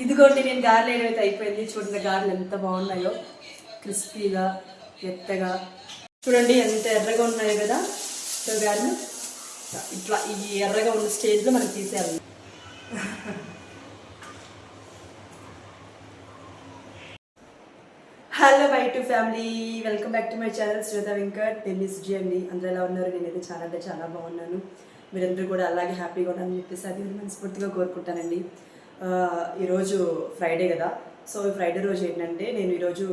ఇదిగోండి నేను గారెలు ఏదైతే అయిపోయింది. చూడండి గారెలు ఎంత బాగున్నాయో, క్రిస్పీగా మెత్తగా. చూడండి ఎంత ఎర్రగా ఉన్నాయో కదా. సో గారెలు ఇట్లా ఈ ఎర్రగా ఉన్న స్టేజ్లో మనం తీసేయాలి. Hello bye to family, welcome back to my channel Shweta Venkat. నేను సుజీ అండి. అందరూ ఎలా ఉన్నారు? నేనైతే చాలా అంటే చాలా బాగున్నాను. మీరందరూ కూడా అలాగే హ్యాపీగా ఉన్నారని చెప్పేసి అది మనస్ఫూర్తిగా కోరుకుంటానండి. ఈరోజు ఫ్రైడే కదా. సో ఫ్రైడే రోజు ఏంటంటే నేను ఈరోజు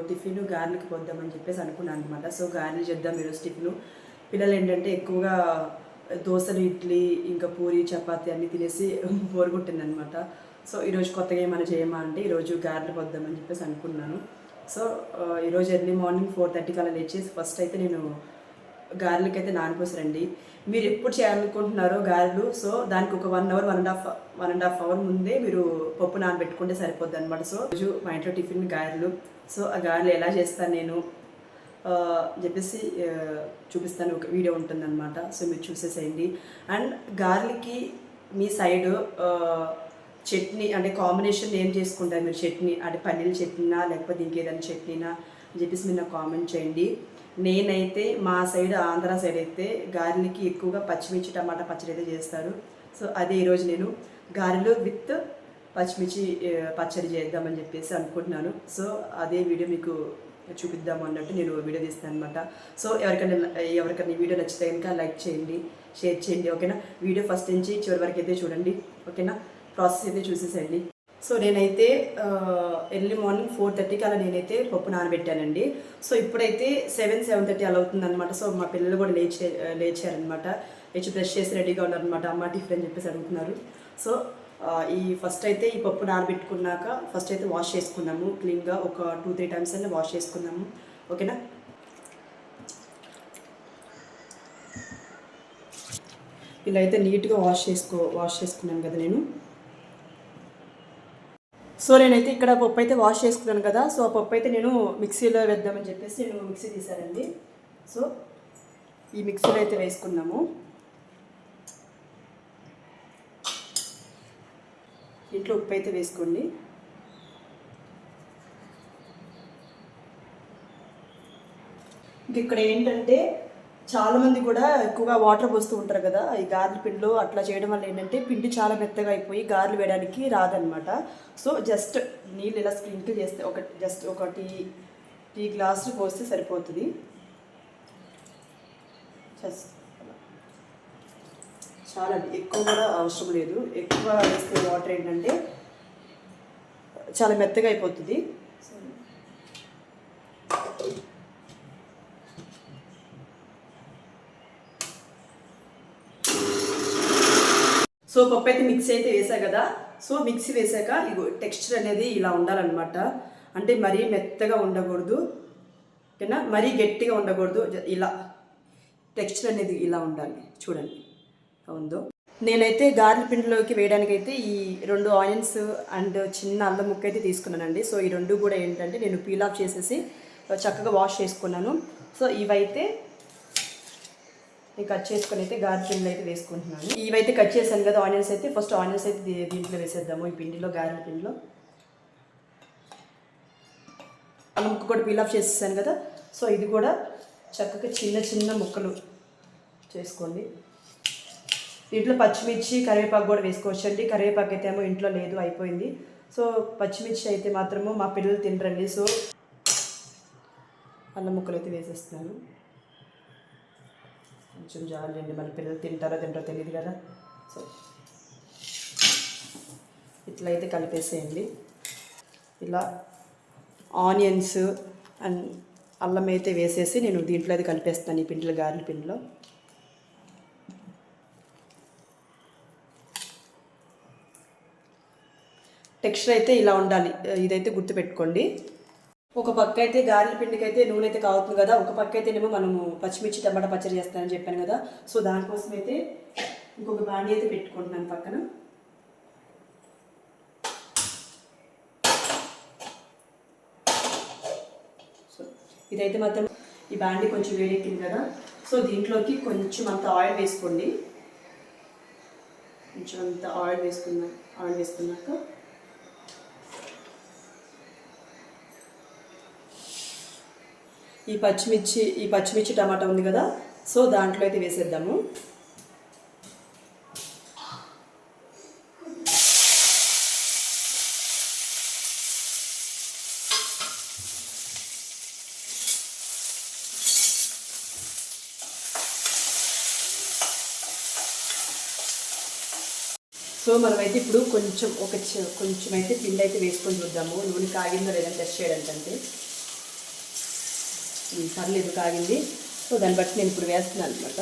టిఫిన్ గారెలకి పోద్దామని చెప్పేసి అనుకున్నాను అనమాట. సో గారెలు చేద్దాం ఈరోజు టిఫిన్. పిల్లలు ఏంటంటే ఎక్కువగా దోశలు, ఇడ్లీ, ఇంకా పూరి, చపాతీ అన్నీ తినేసి బోరుగుట్టింది అనమాట. సో ఈరోజు కొత్తగా ఏమైనా చేయమా అంటే ఈరోజు గారెలు పోద్దామని చెప్పేసి అనుకున్నాను. సో ఈరోజు ఎర్లీ మార్నింగ్ 4:30 అలా లేచేసి ఫస్ట్ అయితే నేను గారెలకి అయితే నానిపోసారండి. మీరు ఎప్పుడు చేయాలనుకుంటున్నారో గారెలు, సో దానికి ఒక 1 అవర్ 1.5 అవర్ ముందే మీరు పప్పు నానబెట్టుకుంటే సరిపోద్ది అనమాట. సో రోజు మా ఇంట్లో టిఫిన్ గారెలు. సో ఆ గారెలు ఎలా చేస్తాను నేను చెప్పేసి చూపిస్తాను, ఒక వీడియో ఉంటుందన్నమాట. సో మీరు చూసేసేయండి. అండ్ గారెలకి మీ సైడు చట్నీ అంటే కాంబినేషన్ ఏం చేసుకుంటారు మీరు? చట్నీ అంటే పన్నీర్ చట్నీనా లేకపోతే ఇంకేదైనా చట్నీనా అని చెప్పేసి మీరు నాకు కామెంట్ చేయండి. నేనైతే మా సైడ్ ఆంధ్ర సైడ్ అయితే గారెలకి ఎక్కువగా పచ్చిమిర్చి టమాటా పచ్చడి అయితే చేస్తారు. సో అదే ఈరోజు నేను గారెలు విత్ పచ్చిమిర్చి పచ్చడి చేద్దామని చెప్పేసి అనుకుంటున్నాను. సో అదే వీడియో మీకు చూపిద్దాము అన్నట్టు నేను వీడియో తీస్తాను అనమాట. సో ఎవరికైనా ఈ వీడియో నచ్చితే కనుక లైక్ చేయండి, షేర్ చేయండి, ఓకేనా? వీడియో ఫస్ట్ నుంచి చివరి వరకు అయితే చూడండి, ఓకేనా? ప్రాసెస్ అయితే చూసేసండి. సో నేనైతే ఎర్లీ మార్నింగ్ 4:30 అలా నేనైతే పప్పు నానబెట్టానండి. సో ఇప్పుడైతే 7:30 అలా అవుతుందన్నమాట. సో మా పిల్లలు కూడా లేచారనమాట. లేచి బ్రష్ చేసి రెడీగా ఉన్నారనమాట. అమ్మ టిఫిన్ అని చెప్పేసి అడుగుతున్నారు. సో ఈ ఫస్ట్ అయితే ఈ పప్పు నానబెట్టుకున్నాక ఫస్ట్ అయితే వాష్ చేసుకున్నాము క్లీన్గా. ఒక 2-3 టైమ్స్ అన్నీ వాష్ చేసుకున్నాము, ఓకేనా? ఇలా అయితే నీట్గా వాష్ చేసుకున్నాను కదా నేను. సో నేనైతే ఇక్కడ పప్పు అయితే వాష్ చేసుకున్నాను కదా. సో ఆ పప్పు అయితే నేను మిక్సీలో వేద్దామని చెప్పేసి నేను మిక్సీ తీసానండి. సో ఈ మిక్సీలో అయితే వేసుకున్నాము. ఇంట్లో ఉప్పు అయితే వేసుకోండి. ఇంక ఇక్కడ ఏంటంటే చాలామంది కూడా ఎక్కువగా వాటర్ పోస్తూ ఉంటారు కదా ఈ గారెల పిండిలో. అట్లా చేయడం వల్ల ఏంటంటే పిండి చాలా మెత్తగా అయిపోయి గారెలు వేయడానికి రాదనమాట. సో జస్ట్ నీళ్ళు ఇలా స్ప్రింకిల్ చేస్తే ఒక టీ గ్లాసులు పోస్తే సరిపోతుంది. జస్ట్ చాలా ఎక్కువ కూడా అవసరం లేదు. ఎక్కువ వేస్తే వాటర్ ఏంటంటే చాలా మెత్తగా అయిపోతుంది. సో పప్పు అయితే మిక్సీ అయితే వేసా కదా. సో మిక్సీ వేసాక ఇగో టెక్స్చర్ అనేది ఇలా ఉండాలన్నమాట. అంటే మరీ మెత్తగా ఉండకూడదు, ఓకేనా? మరీ గట్టిగా ఉండకూడదు. ఇలా టెక్స్చర్ అనేది ఇలా ఉండాలి. చూడండి ఉందో. నేనైతే గారెల పిండిలోకి వేయడానికైతే ఈ 2 ఆనియన్స్ అండ్ చిన్న అల్లం ముక్క అయితే తీసుకున్నానండి. సో ఈ 2 కూడా ఏంటంటే నేను పీల్ ఆఫ్ చేసేసి చక్కగా వాష్ చేసుకున్నాను. సో ఇవైతే నేను కట్ చేసుకొని అయితే గారెల పిండిలో అయితే వేసుకుంటున్నాను. ఇవైతే కట్ చేశాను కదా ఆనియన్స్ అయితే. ఫస్ట్ ఆనియన్స్ అయితే దీంట్లో వేసేద్దాము, ఈ పిండిలో, గారెల పిండిలో. అల్లం ముక్క కూడా పీల్ ఆఫ్ చేసేసాను కదా. సో ఇది కూడా చక్కగా చిన్న చిన్న ముక్కలు చేసుకోండి. దీంట్లో పచ్చిమిర్చి, కరివేపాకు కూడా వేసుకోవచ్చండి. కరివేపాకు అయితే ఏమో ఇంట్లో లేదు, అయిపోయింది. సో పచ్చిమిర్చి అయితే మాత్రము మా పిల్లలు తినరండి. సో అల్లం ముక్కలు అయితే వేసేస్తున్నాను. కొంచెం జాలండి, మన పిల్లలు తింటారో తెలియదు కదా. సో ఇట్లా అయితే కలిపేసేయండి. ఇలా ఆనియన్స్ అండ్ అల్లం అయితే వేసేసి నేను దీంట్లో అయితే కలిపేస్తాను, ఈ పిండిలో, గారెల పిండిలో. టెక్స్చర్ అయితే ఇలా ఉండాలి, ఇదైతే గుర్తుపెట్టుకోండి. ఒక పక్క అయితే గారెల పిండికి అయితే నూనె అయితే కావుతుంది కదా. ఒక పక్క అయితేనేమో మనము పచ్చిమిర్చి టమాటా పచ్చడి చేస్తానని చెప్పాను కదా. సో దానికోసం అయితే ఇంకొక బాండి అయితే పెట్టుకుంటున్నాను పక్కన. సో ఇదైతే మాత్రం ఈ బాండి కొంచెం వేడెక్కింది కదా. సో దీంట్లోకి కొంచెం అంత ఆయిల్ వేసుకోండి. కొంచెం అంత ఆయిల్ వేసుకున్నాక ఈ పచ్చిమిర్చి టమాటా ఉంది కదా, సో దాంట్లో అయితే వేసేద్దాము. సో మనమైతే ఇప్పుడు కొంచెం అయితే పిండి అయితే వేసుకొని చూద్దాము. నూనె కాగిందో లేదని టెస్ట్ చేయడానికంటే. పర్లేదు, కాగింది. సో దాన్ని బట్టి నేను ఇప్పుడు వేస్తున్నాను అనమాట.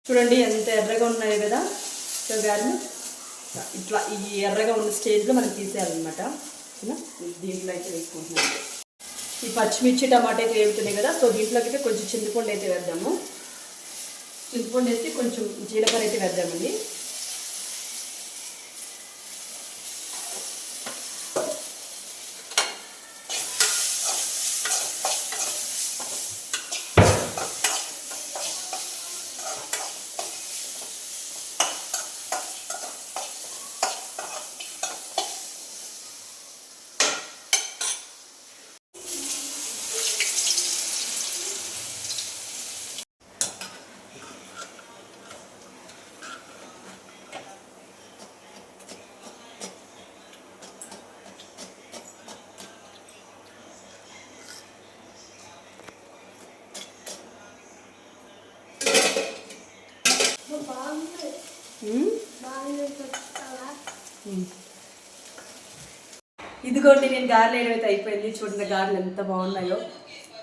చూడండి ఎంత ఎర్రగా ఉన్నాయో కదా. సో గారెలు ఇట్లా ఈ ఎర్రగా ఉన్న స్టేజ్లో మనం తీసేయాలన్నమాట. దీంట్లో అయితే వేసుకుంటున్నాం. ఈ పచ్చిమిర్చి టమాటా అయితే వేగుతున్నాయి కదా, సో దీంట్లోకి అయితే కొంచెం చింతపండు అయితే వేద్దాము. చింతపండు వేసి కొంచెం జీలకర్ర అయితే వేద్దామండి. ఇదిగోండి, నేను గారెలు వేయడం అయితే అయిపోయింది. చూడండి గారెలు ఎంత బాగున్నాయో,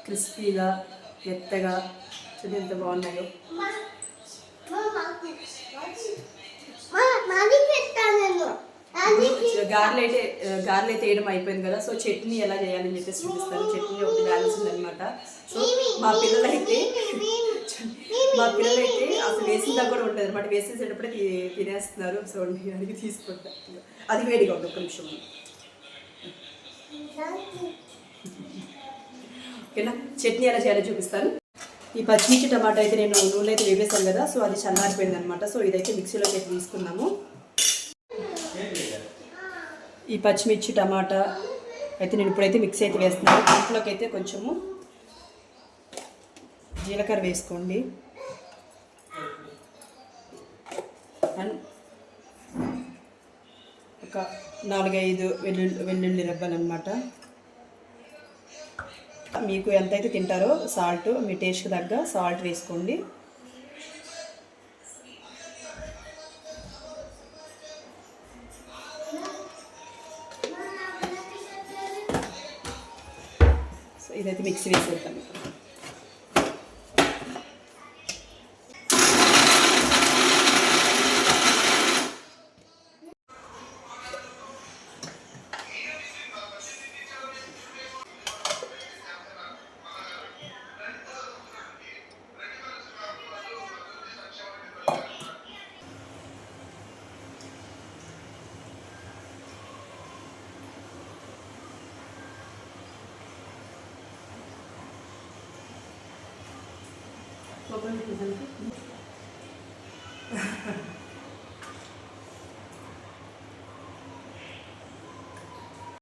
క్రిస్పీగా మెత్తగా. చూడండి ఎంత బాగున్నాయో. గారెలు అయితే వేయడం అయిపోయింది కదా. సో చట్నీ ఎలా చేయాలని చెప్పేసి చూపిస్తాను. చట్నీ ఒకటి బ్యాలెన్స్ ఉందన్నమాట. సో మా పిల్లలైతే అసలు వేసిందా కూడా ఉంటుంది అనమాట. వేసేసేటప్పుడే తినేస్తున్నారు. సో అడిగి తీసుకుంటా. అది వేడిగా ఉంది. ఒక్క నిమిషం. ఓకేనా, చట్నీ ఎలా చేయాలో చూపిస్తాను. ఈ పచ్చిమిర్చి టమాటా అయితే నేను నూనెలో అయితే వేపేసాను కదా, సో అది చల్లారిపోయింది అనమాట. సో ఇదైతే మిక్సీలోకి అయితే తీసుకున్నాము. ఈ పచ్చిమిర్చి టమాటా అయితే నేను ఇప్పుడైతే మిక్సీ అయితే వేస్తున్నాను. దాంట్లోకి అయితే కొంచెము జీలకర్ర వేసుకోండి. అండ్ ఒక 4-5 వెల్లుల్లి రెబ్బలు అనమాట. మీకు ఎంతైతే తింటారో సాల్ట్, మీ టేస్ట్కి తగ్గ సాల్ట్ వేసుకోండి. సో ఇదైతే మిక్సీ వేసేద్దాం.